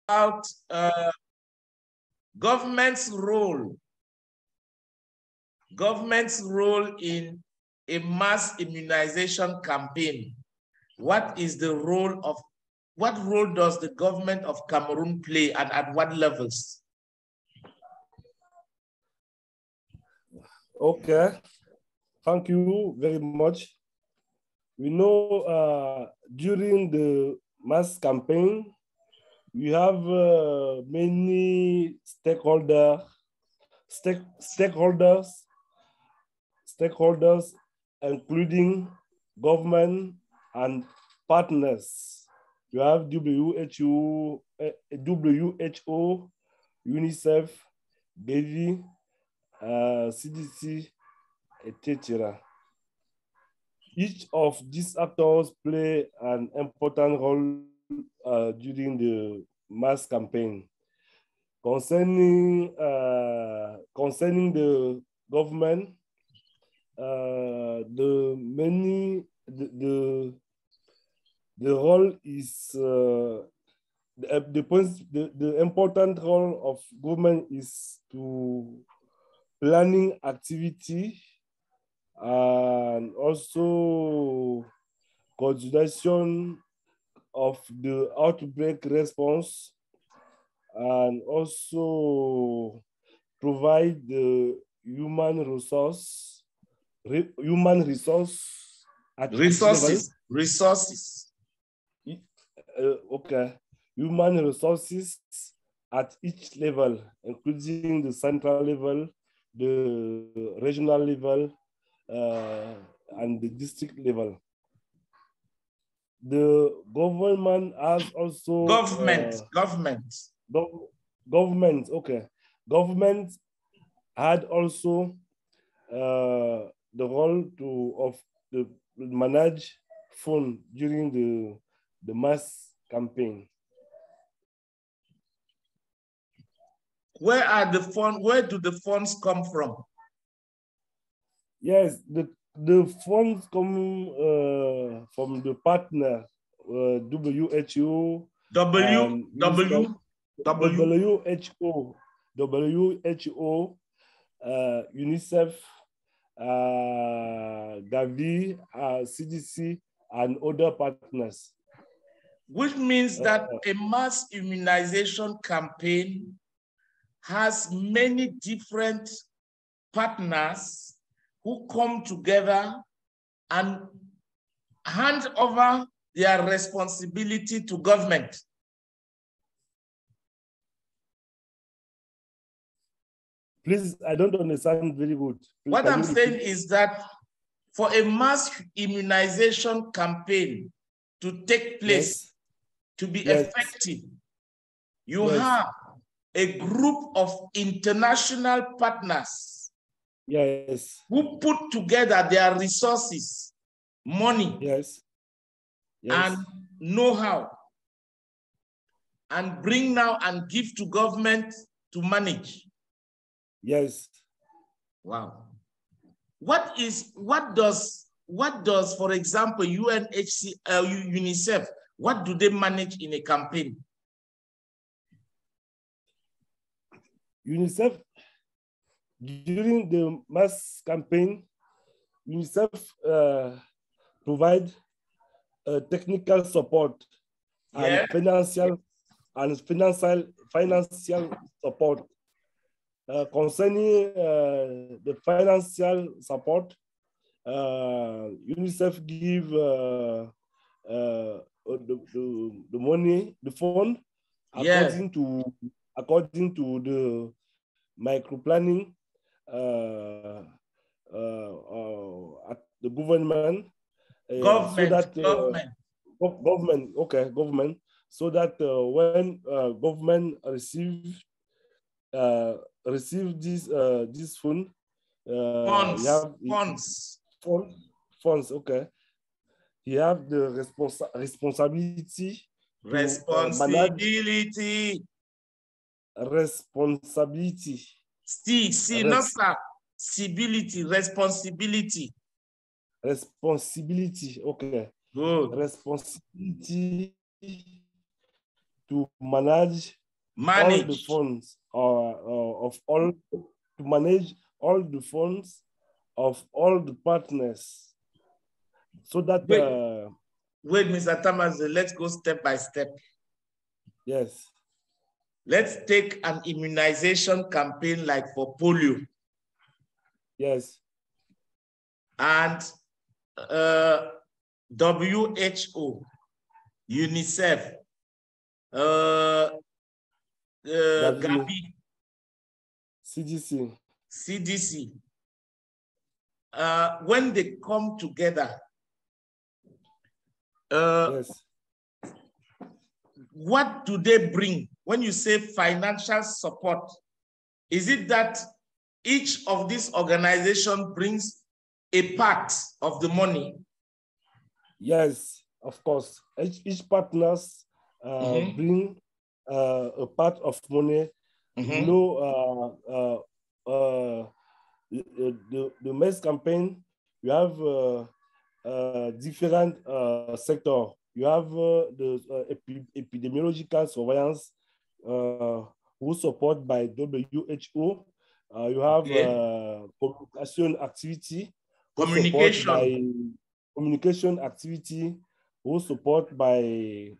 about government's role in a mass immunization campaign. What role does the government of Cameroon play, and at what levels? Okay, thank you very much. We know during the mass campaign, we have many stakeholders, including government and partners. You have WHO, UNICEF, DEVI, CDC, etc. Each of these actors play an important role during the mass campaign. Concerning the government, the role is the important role of government is to planning activity and also coordination of the outbreak response, and also provide the human resources. Okay, human resources at each level, including the central level, the regional level, and the district level. The government has also government had also the role of the manage fund during the mass campaign. Where do the funds come from? Yes, the funds come from the partner, WHO, UNICEF, Gavi, CDC, and other partners. Which means that a mass immunization campaign has many different partners who come together and hand over their responsibility to government. Please, I don't understand very good. Please, what I'm saying is that for a mass immunization campaign to take place, to be effective, you have a group of international partners who put together their resources, money, and know-how, and bring now and give to government to manage. Yes. Wow. What does, for example, UNICEF, what do they manage in a campaign? UNICEF, during the mass campaign, UNICEF provide technical support and financial support. Concerning the financial support, UNICEF give the money, the fund, according to the micro planning at the government, government, so that when government receive this fund, funds, okay. You have the responsibility. Responsibility. Responsibility, okay. Good. Responsibility to manage all the funds of all, to manage all the funds of all the partners, so that wait, Mr. Thomas, let's go step by step. Yes. Let's take an immunization campaign like for polio. Yes. And WHO, UNICEF, Gavi, CDC, when they come together, yes. What do they bring? When you say financial support, is it that each of these organizations brings a part of the money? Yes, of course. Each partners bring a part of money. You know, the MES campaign, you have different sectors. You have the epidemiological surveillance, who support by WHO. You have communication activity, communication activity, who support by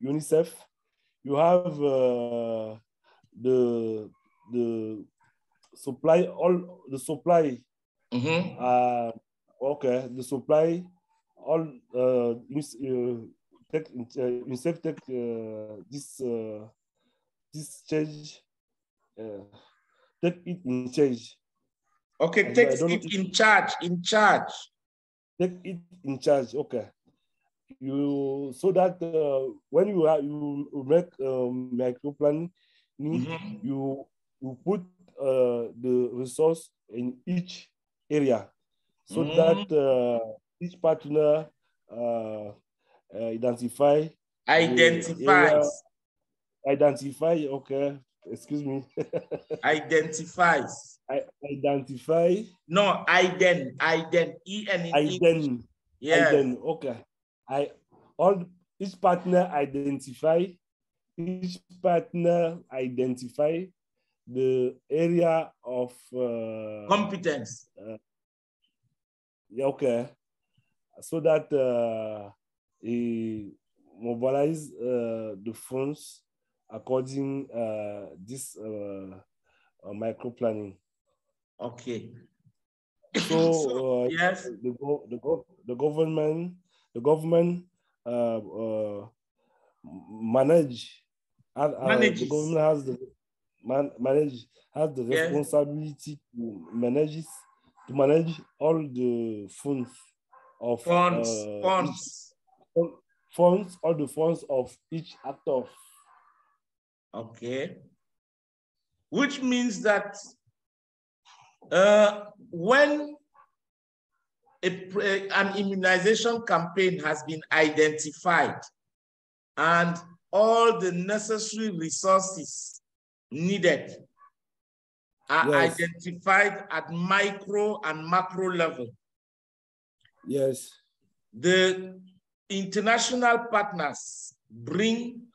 UNICEF. You have the supply, all the supply. Okay, the supply, all UNICEF take this change, take it in charge. Okay, take it in charge. Take it in charge. Okay. You, so that when you make micro planning, you put the resource in each area, so that each partner identifies. Okay, excuse me. Identifies. Identify. No, EN in English. Yes. Okay. Each partner identify the area of competence. Okay. So that he mobilize the funds according this micro planning. Okay. So yes, the government manage. The government has the responsibility to manage all the funds of all the funds of each actor. Okay. Which means that when an immunization campaign has been identified and all the necessary resources needed are identified at micro and macro level. Yes. The international partners bring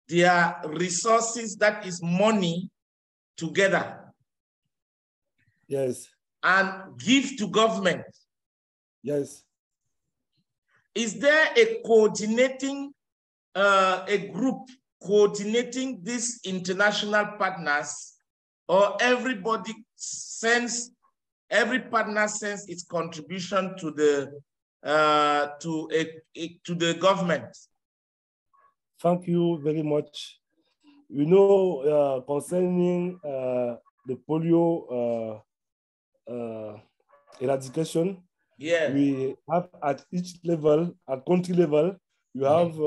their resources, that is money, together. Yes. And give to government. Yes. Is there a coordinating, a group coordinating these international partners, or every partner sends its contribution to the government? Thank you very much. You know, concerning the polio eradication, we have at each level, at country level, you have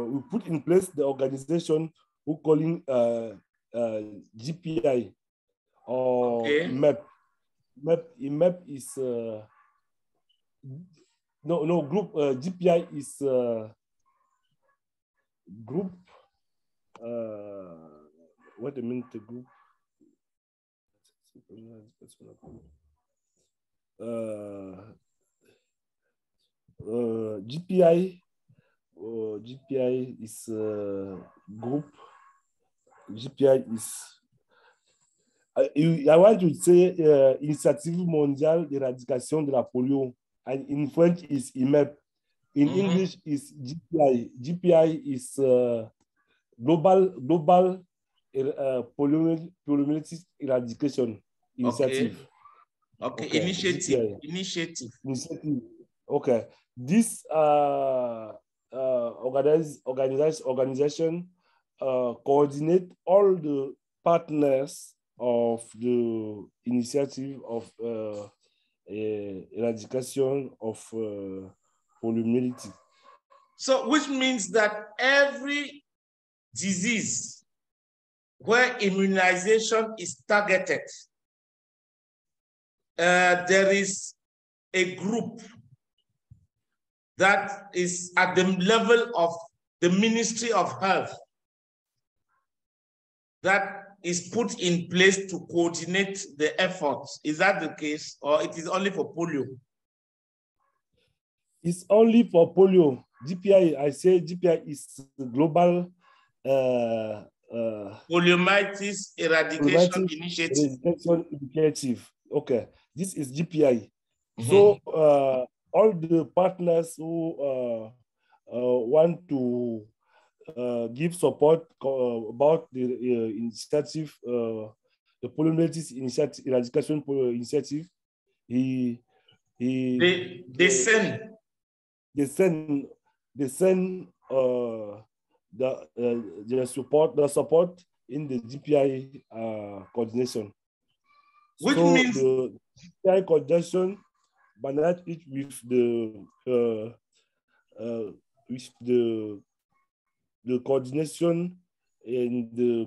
we put in place the organization who calling GPI or MEP. MEP is group. GPI is group. What do you mean the group? GPI is group. GPI is, I want to say Initiative Mondiale d'Éradication de la Polio, and in French is IMEP. In English is GPI. GPI is Global Poliomyelitis Eradication Initiative. Okay. Initiative. Okay. This organization coordinate all the partners of the initiative of eradication of poliomyelitis. So, which means that every disease where immunization is targeted, there is a group that is at the level of the Ministry of Health that is put in place to coordinate the efforts. Is that the case, or it is only for polio? It's only for polio. GPI, I say GPI is the global poliomyelitis eradication initiative. Okay, this is GPI. So all the partners who want to give support about the initiative, the poliomyelitis initiative, eradication initiative, they send the support in the GPI coordination. Which so means the GPI coordination manage it with the coordination in the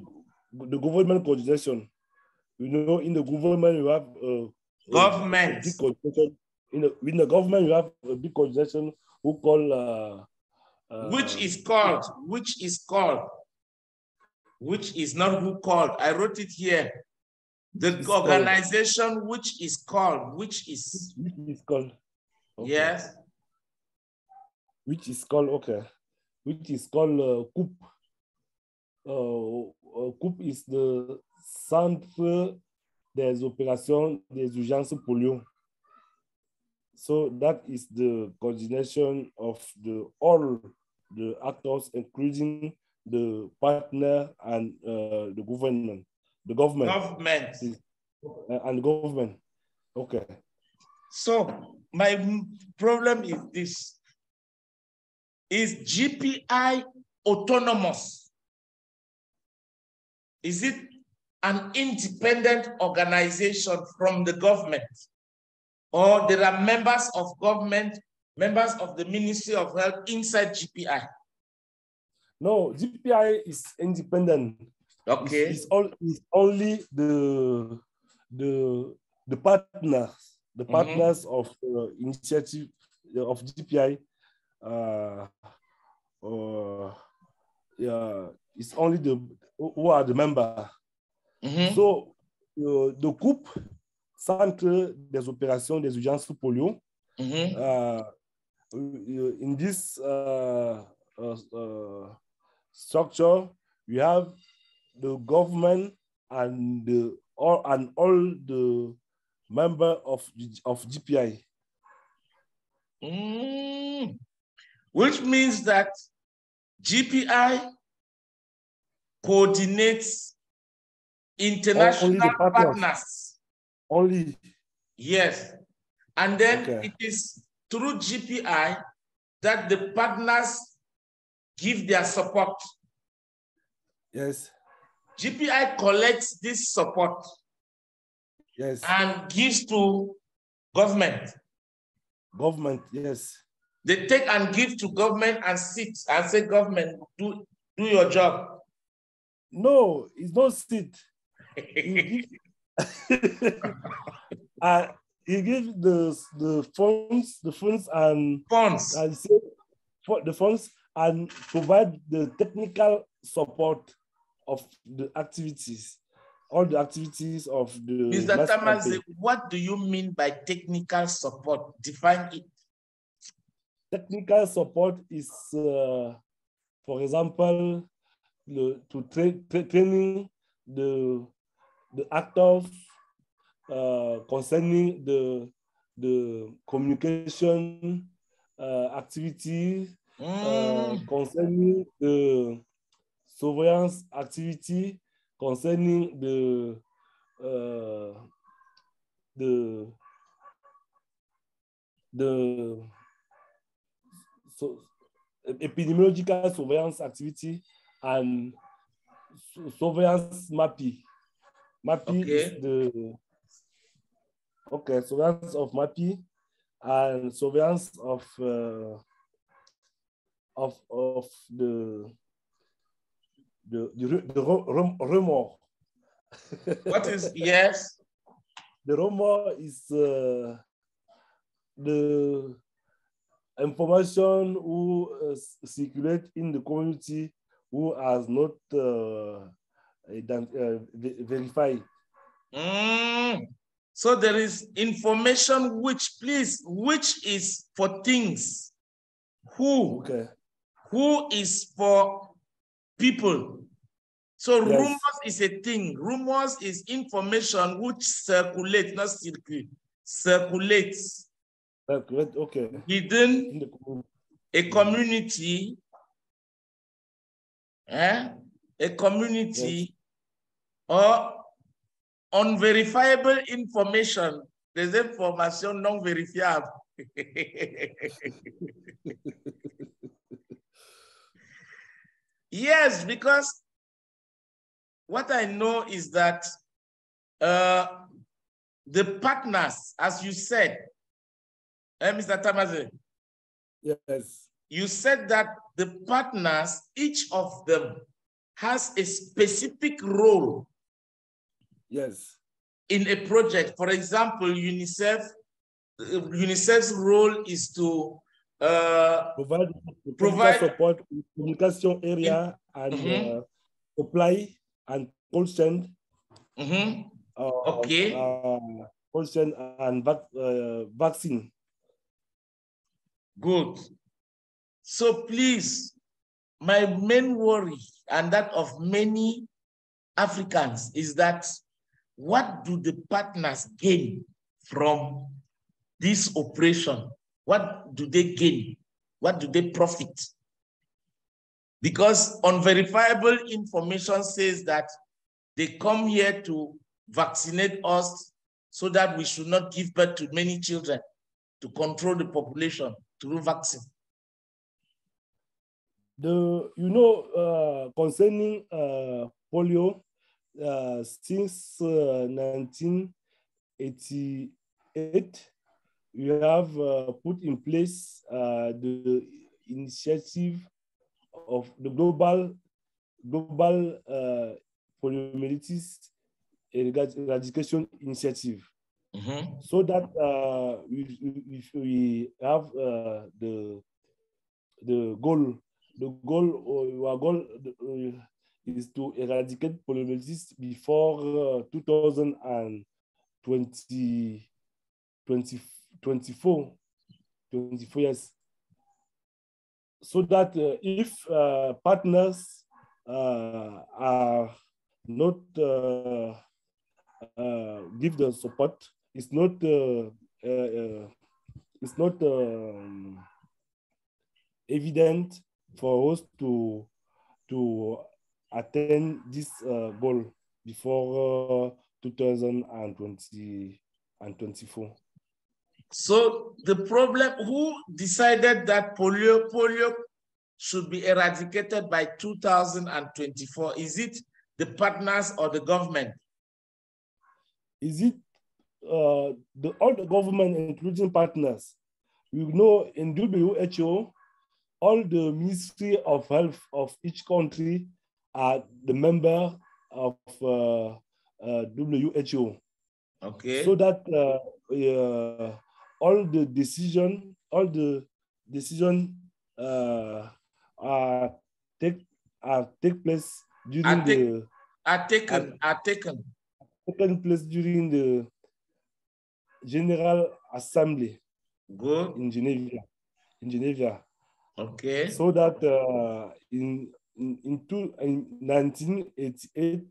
government coordination. You know, in the government you have government. Big coordination. In the government you have a big coordination who call which is not who called. I wrote it here. The organization called. which is called. Okay. Yes. Which is called, okay. Which is called COUP. COUP is the Centre des Opérations des Urgences Polio. So that is the coordination of all the actors, including the partner and the government. The government. And government. Okay. So my problem is this. Is GPI autonomous? Is it an independent organization from the government? Or there are members of government, members of the Ministry of Health inside GPI? No, GPI is independent. Okay. It's only the partners of initiative of GPI. It's only who are the member. So the COUP, Centre des Opérations des Urgences Polio, in this structure, we have the government and all the members of GPI. Which means that GPI coordinates international partners. Only. Yes. And then it is through GPI that the partners give their support. Yes. GPI collects this support. Yes. And gives to government. Government, yes. They take and give to government and sit and say, government, do your job. No, it's not sit. He gives the funds and provide the technical support of the activities, all the activities of the. Mr. Tama, what do you mean by technical support? Define it. Technical support is, for example, training the actors concerning the communication activity, concerning the surveillance activity, concerning the epidemiological surveillance activity and surveillance MAPI. MAPI is the surveillance of MAPI and surveillance of the remor. What is yes? The remor is the information who circulate in the community who has not verified. So there is information which is for things. Who is for people. So yes. Rumors is a thing. Rumors is information which circulates, not circulate, circulates. Okay. Within a community, a community, yes. Or unverifiable information. There's information non verifiable. Yes, because what I know is that the partners, as you said, Mr. Tama, yes. You said that the partners, each of them has a specific role. Yes. In a project. For example, UNICEF's role is to provide support in communication area and supply and cold chain. Cold chain and vaccine. Good. So please, my main worry and that of many Africans is that what do the partners gain from this operation? What do they gain? What do they profit? Because unverifiable information says that they come here to vaccinate us so that we should not give birth to many children, to control the population through vaccine. Concerning polio, since 1988, we have put in place the initiative of the global poliomyelitis eradication initiative, so that we have the goal. Our goal is to eradicate poliomyelitis before 2024 years. So that if partners are not give the support, it's not evident for us to attain this goal before 2024. So the problem, who decided that polio should be eradicated by 2024? Is it the partners or the government? Is it all the government, including partners? You know, in WHO, all the Ministry of Health of each country are the member of WHO. Okay. So that all the decision take place during taken place during the General Assembly. Good. In Geneva. in Geneva. Okay. So that in 1988,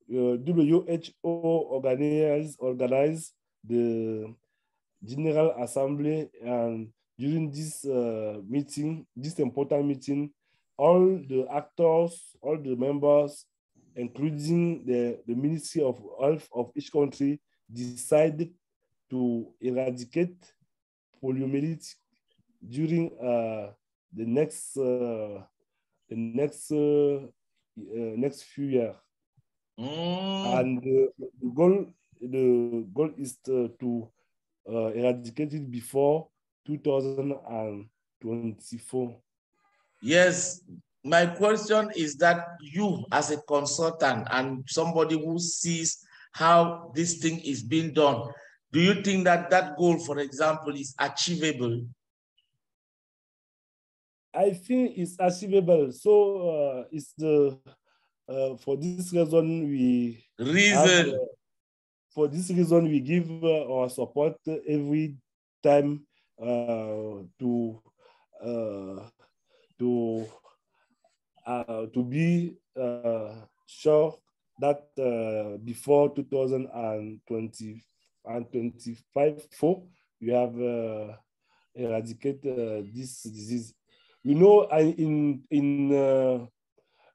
WHO organized the General Assembly, and during this meeting, this important meeting, all the actors, all the members, including the Ministry of Health of each country, decided to eradicate poliomyelitis during the next few years. And the goal is to eradicate it before 2024. Yes, my question is that you as a consultant and somebody who sees how this thing is being done, do you think that that goal, for example, is achievable? I think it's achievable. So it's the for this reason we give our support every time to be sure that before 2025, we have eradicated this disease. You know, in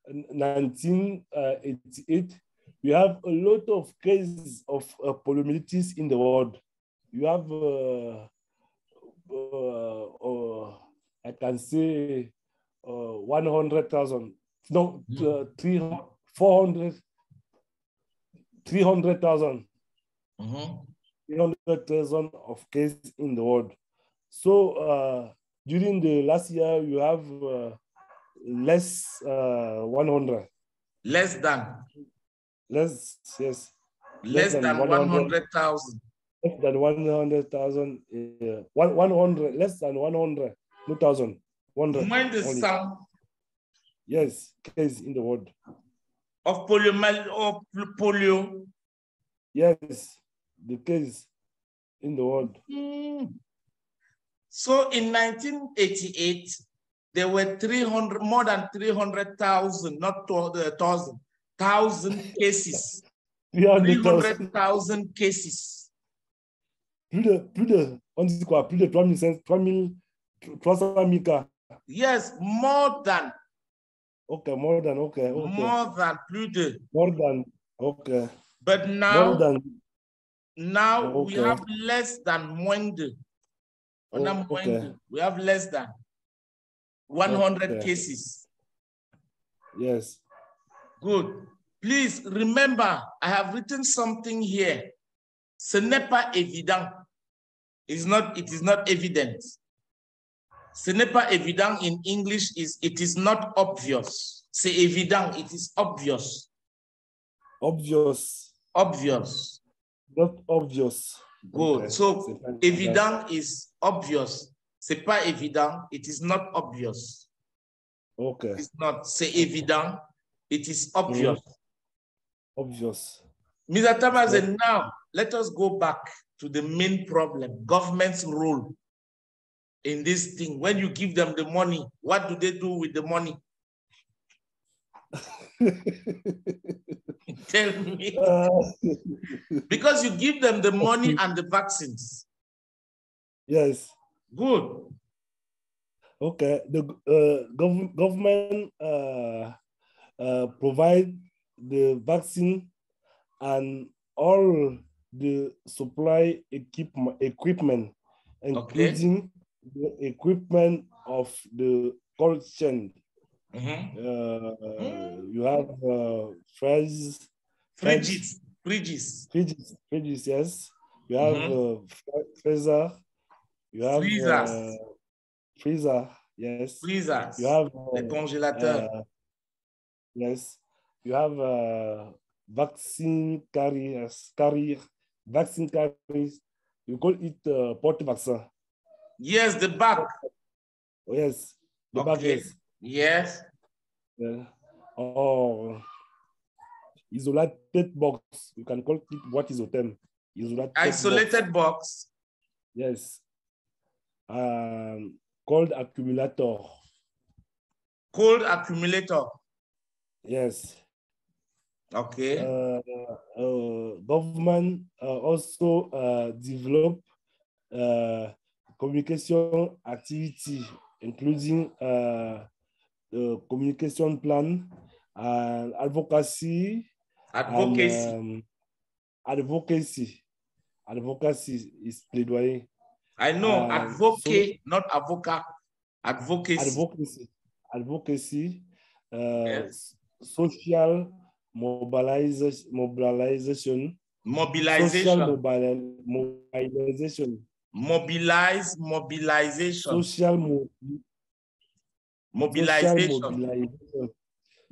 1988, we have a lot of cases of poliomyelitis in the world. You have, I can say, 100,000, no, 300,000 300,000 of cases in the world. So during the last year, you have less 100. Less than? Less, yes. Less than 100,000. Less than 100,000. 100, less than 100, 2,000. When the sum? Yes, case in the world. Of polio? Yes, the case in the world. So in 1988, there were more than 300,000, not 1,000 cases. 300,000 cases. On dit quoi? Plus de 3,300,000 cas. Yes, more than. Okay, more than, okay. More than, plus de. More than, okay. But now, okay. We have less than moins de. Okay. We have less than 100 cases. Yes. Good. Please remember, I have written something here. Ce n'est pas évident. It is not evident. Ce n'est pas évident in English is it is not obvious. C'est évident, it is obvious. Obvious. Obvious. Not obvious. Good. Okay. So évident is obvious. C'est pas évident, it is not obvious. Okay. It's not. C'est évident, it is obvious. Obvious. Mr. Tama, now let us go back to the main problem, government's role in this thing. When you give them the money, what do they do with the money? Tell me. Because you give them the money and the vaccines. Yes. Good. Okay. The government provide the vaccine and all the supply equipment, including the equipment of the cold chain. You have fridges, yes. You have freezer. You have freezer, yes. Freezers. You have the congélateur. Yes. You have vaccine carriers. Vaccine carriers. You call it porte vaccin. Yes, the bag. Oh, yes. The bag, yes. Yes. Or isolated box. You can call it what is the term? Isolated box. Yes. Cold accumulator. Cold accumulator. Yes. Okay. Government also develop communication activity, including communication plan, advocacy. Advocacy. And advocacy is plaidoyer. I know advocate, not avocat. Advocacy. Advocacy. Yes. Social mobilization. Mobilization. Social mobilization. Mobilization. Social mobilization.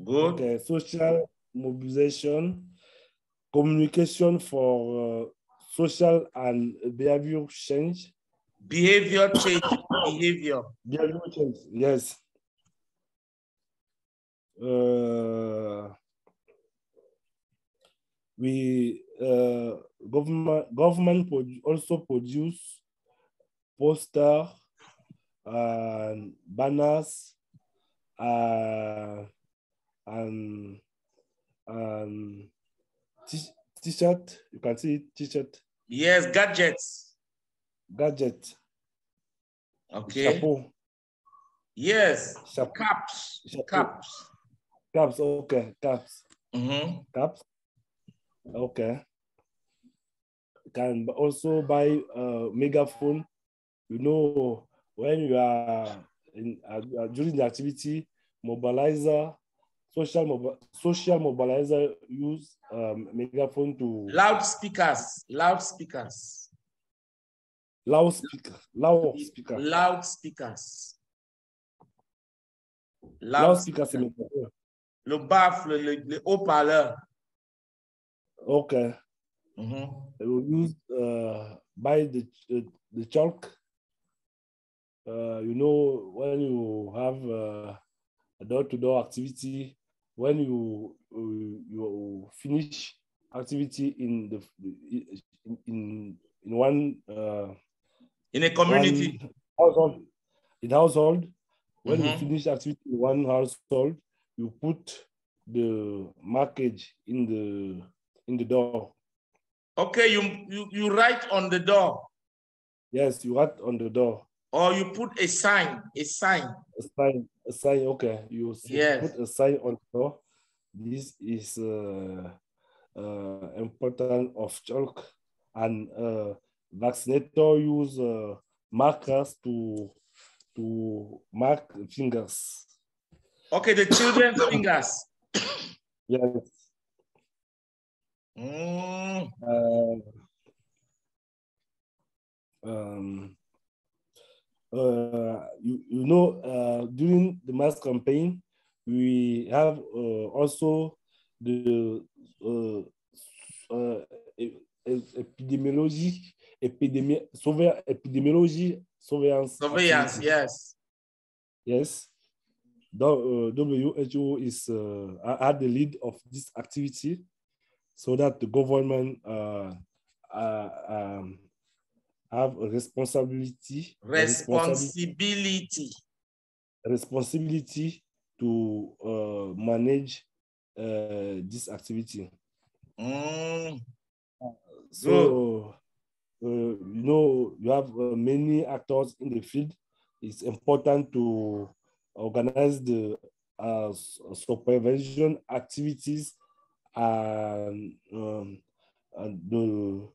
Good. Okay. Social mobilization. Communication for social and behavior change. Behavior change. Behavior change. Yes. Government also produce poster and banners and t-shirt. You can see t-shirt. Yes, gadgets. Gadget. Okay. Chapeau. Yes. Chapeau. Caps. Chapeau. Caps. Caps. Okay. Caps. Caps. Okay. You can also buy a megaphone. You know, when you are during the activity, mobilizer, social mobilizer use megaphone to loudspeakers. Loudspeakers. Le baffle, le haut-parleur. Okay. They will use by the chalk. You know, when you have a door-to-door activity, when you finish activity in one in a community, household, when you finish activity in one household, you put the markage in the door. Okay, you write on the door. Yes, you write on the door. Or you put a sign. A sign, okay. You put a sign on the door. This is important of chalk, and vaccinator use markers to mark fingers. Okay, the children's fingers. Yes. You know, during the mass campaign, we have also the surveillance. Surveillance, yes. Yes. WHO is at the lead of this activity, so that the government have a responsibility to manage this activity. So you know, you have many actors in the field. It's important to organize the supervision activities and the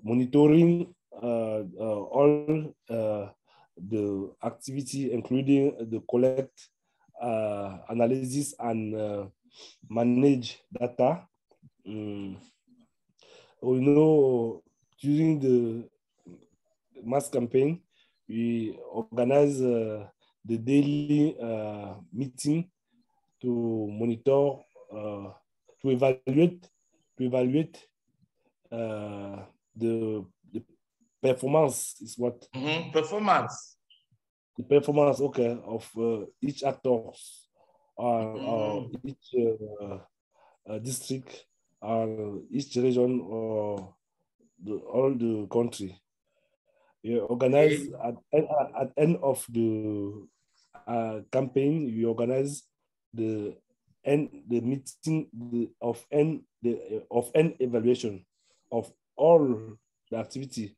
monitoring all the activity, including the collect, analysis, and manage data. We know during the mass campaign, we organize the daily meeting to monitor, to evaluate the performance is what? Performance. The performance, okay, of each actors, each district, each region, or all the country. You organize at end of the campaign. You organize the meeting of end evaluation of all the activity.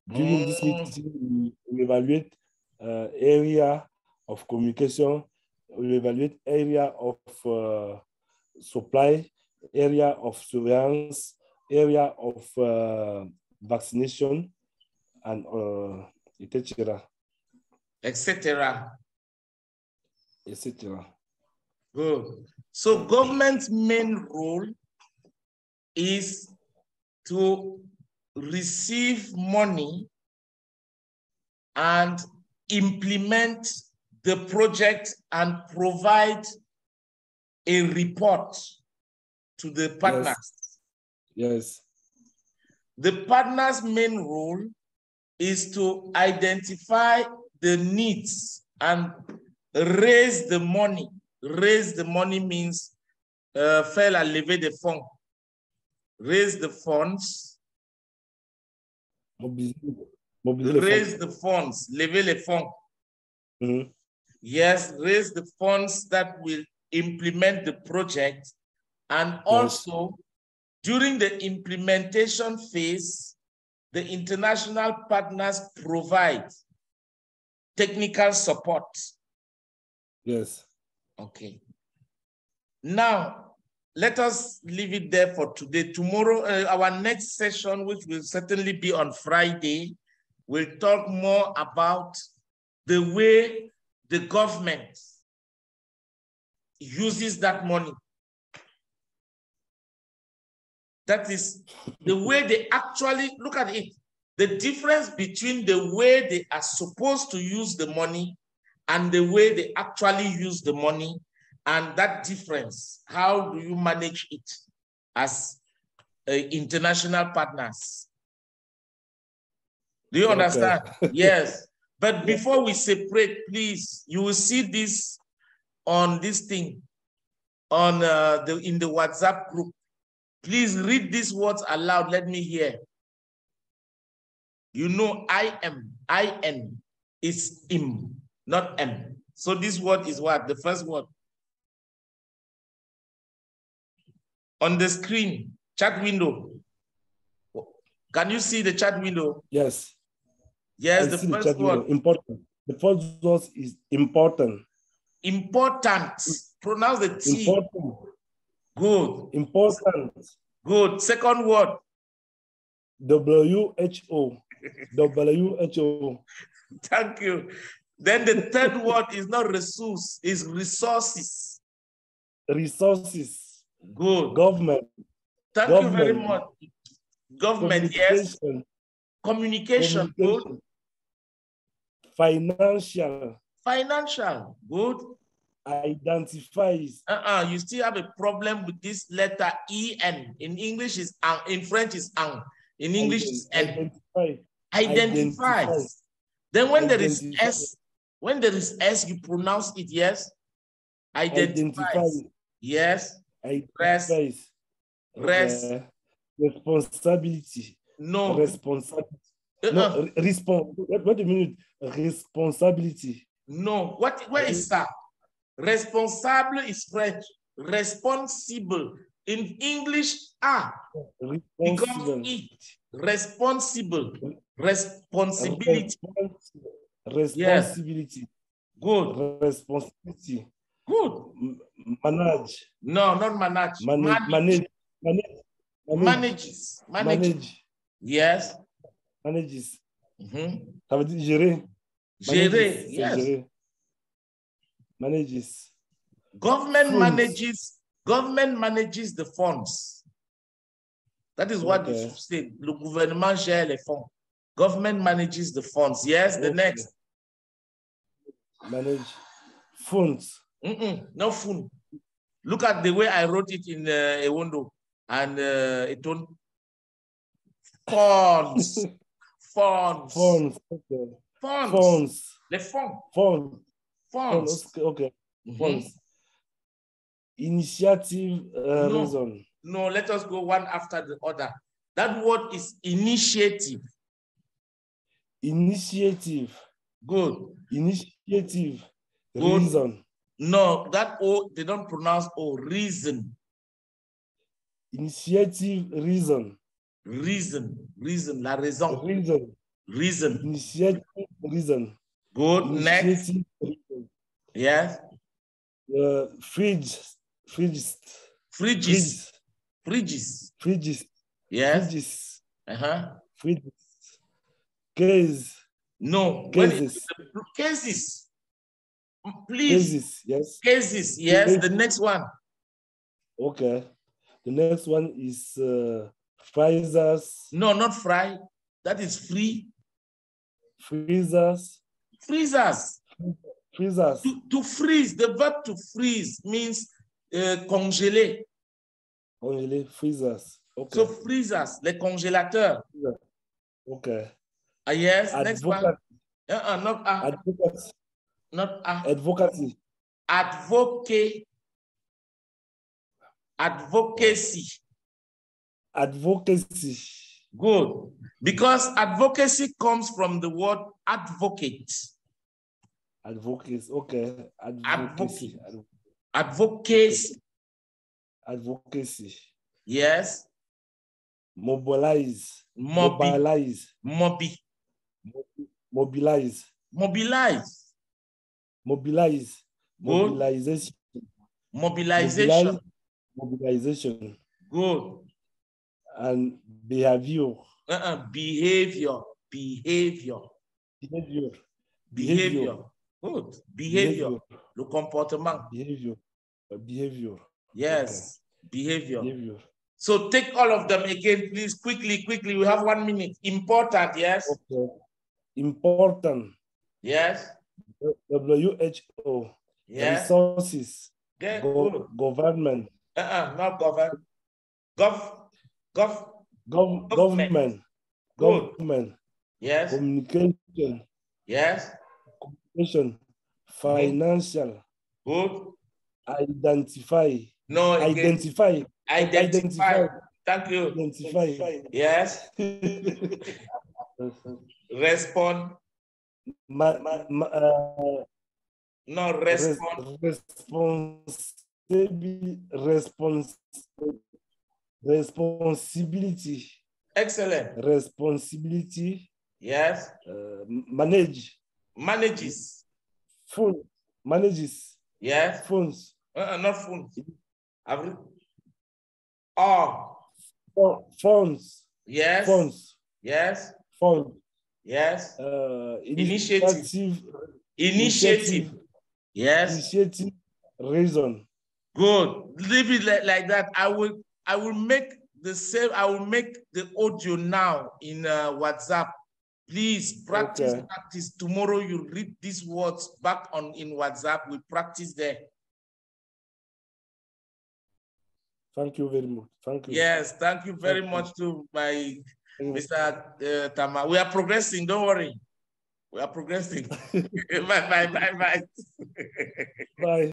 During this meeting, we evaluate area of communication. We evaluate area of supply, area of surveillance, area of vaccination, and etc. Etc. Etc. Good. So government's main role is to receive money and implement the project and provide a report to the partners. Yes. The partners' main role is to identify the needs and raise the money. Raise the money means faire la levée des fonds. Raise the funds. Raise the funds. Lever les fonds. Mm-hmm. Yes, raise the funds that will implement the project. And also, during the implementation phase, the international partners provide technical support. Yes. Okay. Now, let us leave it there for today. Tomorrow, our next session, which will certainly be on Friday, will talk more about the way the government uses that money. That is the way they actually look at it. The difference between the way they are supposed to use the money and the way they actually use the money, and that difference, how do you manage it as international partners? Do you understand? Yes. But before we separate, please, you will see this on this thing, on in the WhatsApp group. Please read these words aloud. Let me hear. You know, I-N is im, not M. So this word is what? The first word. On the screen, chat window. Can you see the chat window? Yes. Yes, the first word. Important. The first word is important. Important. Pronounce the T. Important. Good. Important. Good. Second word. WHO. WHO. Thank you. Then the third word is not resource, is resources. Resources. Good. Government. Thank you very much. Government, yes. Communication. Good. Financial. Financial. Good. Identifies. You still have a problem with this letter EN. In English is an, in French is an. In English is N. Identifies. Then when there is S, you pronounce it, yes. Identifies. Yes. Identifies. Rest. Responsibility. No. Responsibility. No, wait a minute. Responsibility. No. Where is that? Responsable is French. Responsible. In English, becomes it. Responsible. Responsibility. Responsibility. Yes. Good. Responsibility. Good. Manage. No, not manage. Manage. Manages. Manage. Yes. Manages. Ça veut dire gérer. Gérer, yes. Gérer. Manages. Government manages the funds. That is what you should say. Le gouvernement gère les fonds. Government manages the funds. Yes, the next. Manage funds. No fund. Look at the way I wrote it in a window. And it don't. Funds. Funds. Funds. Okay. Funds. Funds. The fund. Funds. Funds. Okay. Funds. Initiative reason. No, let us go one after the other. That word is initiative. Initiative. Good. Initiative. Good. Reason. No, that O, they don't pronounce O. Reason. Initiative. Reason. Reason. Reason. La raison. Reason. Reason. Initiative. Reason. Good. Initiative. Next. Reason. Yes. Fridge. Fridges. Fridges. Fridges. Fridges. Yes. Fridges. Fridges. Case. No. Cases. Cases. Please. Cases. Yes. Cases. Yes. Cases. The next one. Okay. The next one is freezers. No, not fry. That is free. Freezers. Freezers. Freezers. To freeze. The verb to freeze means congeler. Congeler. Freezers. Okay. So freezers, les congélateurs. Okay. Yes. Next one. Not A. Advocacy. Not A. Advocacy. Advocate. Advocacy. Advocacy. Good. Because advocacy comes from the word advocate. Advocacy. Okay. Advocacy. Advocacy. Advocacy. Yes. Mobilize. Mobilize. Mobilize. Mobilize. Mobilize. Mobilize. Good. Mobilization. Mobilization. Mobilization. Good. And behavior. Behavior. Behavior. Behavior. Behavior. Good. Behavior. Le comportement. Behavior. Behavior. Yes. Okay. Behavior. So take all of them again, please. Quickly. We have 1 minute. Important, yes? Okay. Important. Yes. WHO. Yes. Resources. Not Government. government. Government. Government. Yes. Communication. Yes. Communication. Financial. Good. Identify. No. Identify. Identify. Thank you. Identify. Yes. Respond. No, respond. Responsibility. Excellent. Responsibility. Yes. Manage. Manages. Phone. Manages. Yes. Phones. Not phones. Oh. Phones. Yes. Phones. Yes. Phone. Yes. Initiative. Initiative. Yes. Initiative. Reason. Good. Leave it like that. I will make the same. I will make the audio now in WhatsApp. Please practice. Okay. Practice. Tomorrow you read these words back in WhatsApp. We practice there. Thank you very much. Thank you. Yes, thank you very much to my Mr. Tama. We are progressing. Don't worry. We are progressing. Bye. Bye.